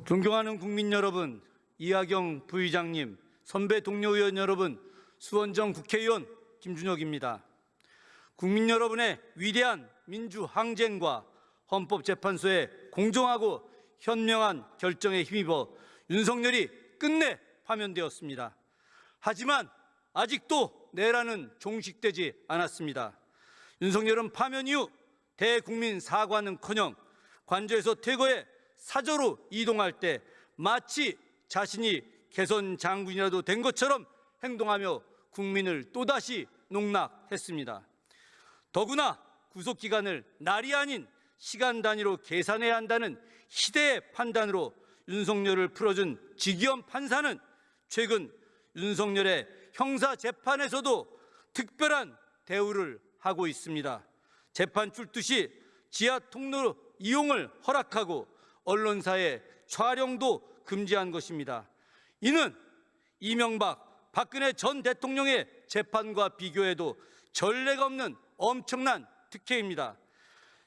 존경하는 국민 여러분, 이하경 부의장님, 선배 동료 의원 여러분, 수원정 국회의원 김준혁입니다. 국민 여러분의 위대한 민주 항쟁과 헌법재판소의 공정하고 현명한 결정에 힘입어 윤석열이 끝내 파면되었습니다. 하지만 아직도 내란은 종식되지 않았습니다. 윤석열은 파면 이후 대국민 사과는커녕 관저에서 퇴거해 사저로 이동할 때 마치 자신이 개선 장군이라도 된 것처럼 행동하며 국민을 또다시 농락했습니다. 더구나 구속기간을 날이 아닌 시간 단위로 계산해야 한다는 시대의 판단으로 윤석열을 풀어준 지기현 판사는 최근 윤석열의 형사재판에서도 특별한 대우를 하고 있습니다. 재판 출두 시 지하 통로 이용을 허락하고 언론사의 촬영도 금지한 것입니다. 이는 이명박, 박근혜 전 대통령의 재판과 비교해도 전례가 없는 엄청난 특혜입니다.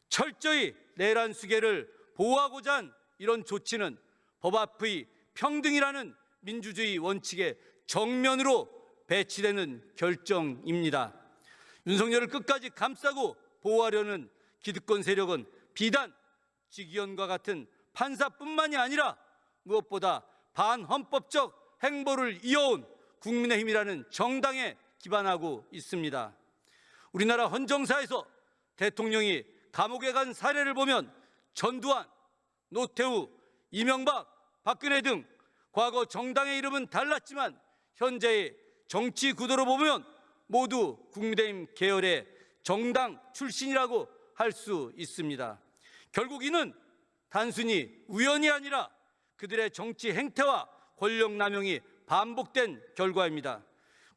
철저히 내란 수괴를 보호하고자 한 이런 조치는 법 앞의 평등이라는 민주주의 원칙에 정면으로 배치되는 결정입니다. 윤석열을 끝까지 감싸고 보호하려는 기득권 세력은 비단 지기현과 같은 판사뿐만이 아니라 무엇보다 반헌법적 행보를 이어온 국민의힘이라는 정당에 기반하고 있습니다. 우리나라 헌정사에서 대통령이 감옥에 간 사례를 보면 전두환, 노태우, 이명박, 박근혜 등 과거 정당의 이름은 달랐지만 현재의 정치 구도로 보면 모두 국민의힘 계열의 정당 출신이라고 할 수 있습니다. 결국 이는 단순히 우연이 아니라 그들의 정치 행태와 권력 남용이 반복된 결과입니다.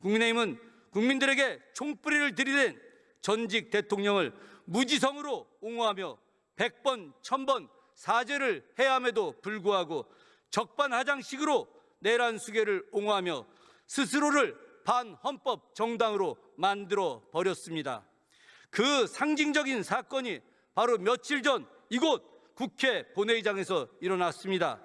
국민의힘은 국민들에게 총뿌리를 들이댄 전직 대통령을 무지성으로 옹호하며 100번, 1000번 사죄를 해야 함에도 불구하고 적반하장식으로 내란 수괴를 옹호하며 스스로를 반헌법 정당으로 만들어 버렸습니다. 그 상징적인 사건이 바로 며칠 전 이곳 국회 본회의장에서 일어났습니다.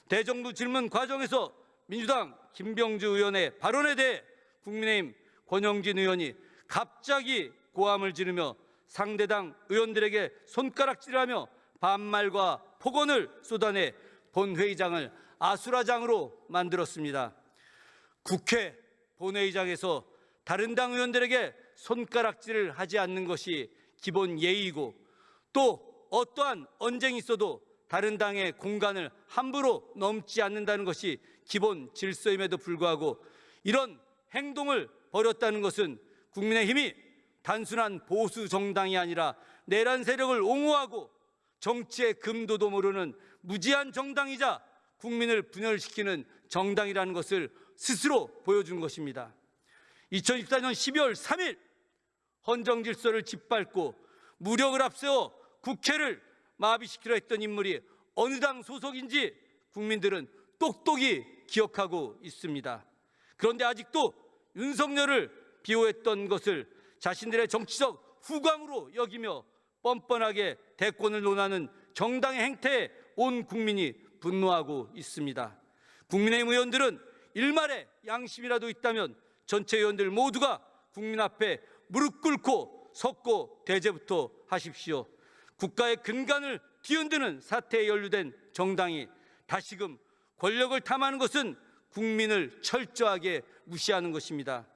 대정부 질문 과정에서 민주당 김병주 의원의 발언에 대해 국민의힘 권영진 의원이 갑자기 고함을 지르며 상대당 의원들에게 손가락질하며 반말과 폭언을 쏟아내 본회의장을 아수라장으로 만들었습니다. 국회 본회의장에서 다른 당 의원들에게 손가락질을 하지 않는 것이 기본 예의이고 또 어떠한 언쟁이 있어도 다른 당의 공간을 함부로 넘지 않는다는 것이 기본 질서임에도 불구하고 이런 행동을 벌였다는 것은 국민의힘이 단순한 보수 정당이 아니라 내란 세력을 옹호하고 정치의 금도도 모르는 무지한 정당이자 국민을 분열시키는 정당이라는 것을 스스로 보여준 것입니다. 2014년 12월 3일 헌정 질서를 짓밟고 무력을 앞세워 국회를 마비시키려 했던 인물이 어느 당 소속인지 국민들은 똑똑히 기억하고 있습니다. 그런데 아직도 윤석열을 비호했던 것을 자신들의 정치적 후광으로 여기며 뻔뻔하게 대권을 논하는 정당의 행태에 온 국민이 분노하고 있습니다. 국민의힘 의원들은 일말의 양심이라도 있다면 전체 의원들 모두가 국민 앞에 무릎 꿇고 섰고 대제부터 하십시오. 국가의 근간을 뒤흔드는 사태에 연루된 정당이 다시금 권력을 탐하는 것은 국민을 철저하게 무시하는 것입니다.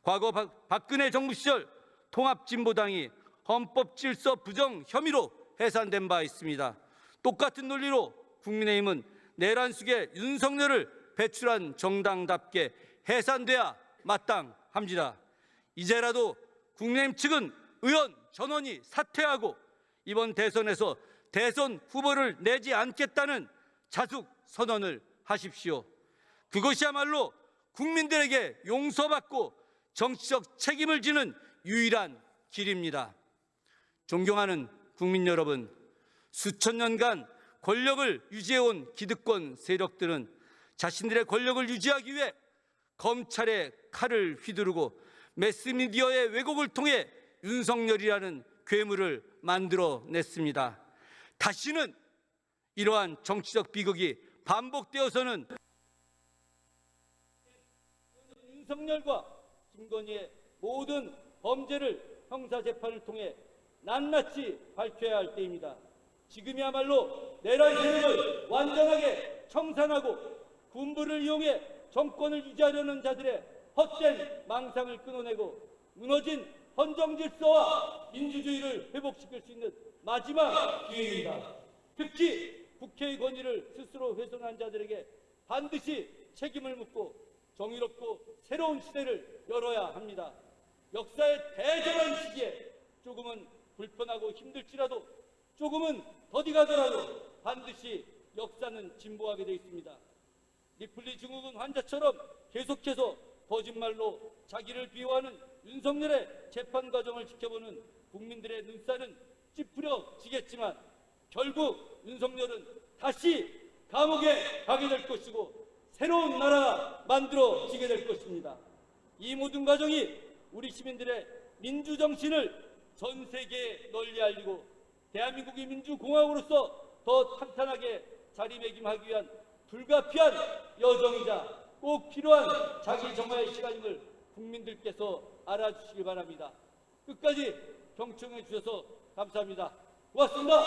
과거 박근혜 정부 시절 통합진보당이 헌법질서 부정 혐의로 해산된 바 있습니다. 똑같은 논리로 국민의힘은 내란 속에 윤석열을 배출한 정당답게 해산돼야 마땅합니다. 이제라도 국민의힘 측은 의원 전원이 사퇴하고 이번 대선에서 대선 후보를 내지 않겠다는 자숙 선언을 하십시오. 그것이야말로 국민들에게 용서받고 정치적 책임을 지는 유일한 길입니다. 존경하는 국민 여러분, 수천 년간 권력을 유지해온 기득권 세력들은 자신들의 권력을 유지하기 위해 검찰의 칼을 휘두르고 매스미디어의 왜곡을 통해 윤석열이라는 괴물을 만들어냈습니다. 다시는 이러한 정치적 비극이 반복되어서는 윤석열과 김건희의 모든 범죄를 형사재판을 통해 낱낱이 밝혀야 할 때입니다. 지금이야말로 내란 세력을 완전하게 청산하고 군부를 이용해 정권을 유지하려는 자들의 헛된 망상을 끊어내고 무너진 헌정질서와 민주주의를 회복시킬 수 있는 마지막 기회입니다. 특히 국회의 권위를 스스로 훼손한 자들에게 반드시 책임을 묻고 정의롭고 새로운 시대를 열어야 합니다. 역사의 대전환 시기에 조금은 불편하고 힘들지라도 조금은 더디 가더라도 반드시 역사는 진보하게 되어 있습니다. 리플리 증후군 환자처럼 계속해서 거짓말로 자기를 비호하는 윤석열의 재판 과정을 지켜보는 국민들의 눈살은 찌푸려지겠지만 결국 윤석열은 다시 감옥에 가게 될 것이고 새로운 나라가 만들어지게 될 것입니다. 이 모든 과정이 우리 시민들의 민주정신을 전 세계에 널리 알리고 대한민국의 민주공화국으로서 더 탄탄하게 자리매김하기 위한 불가피한 여정이자 꼭 필요한 자기 정화의 시간임을 국민들께서 알아주시기 바랍니다. 끝까지 경청해 주셔서 감사합니다. 고맙습니다.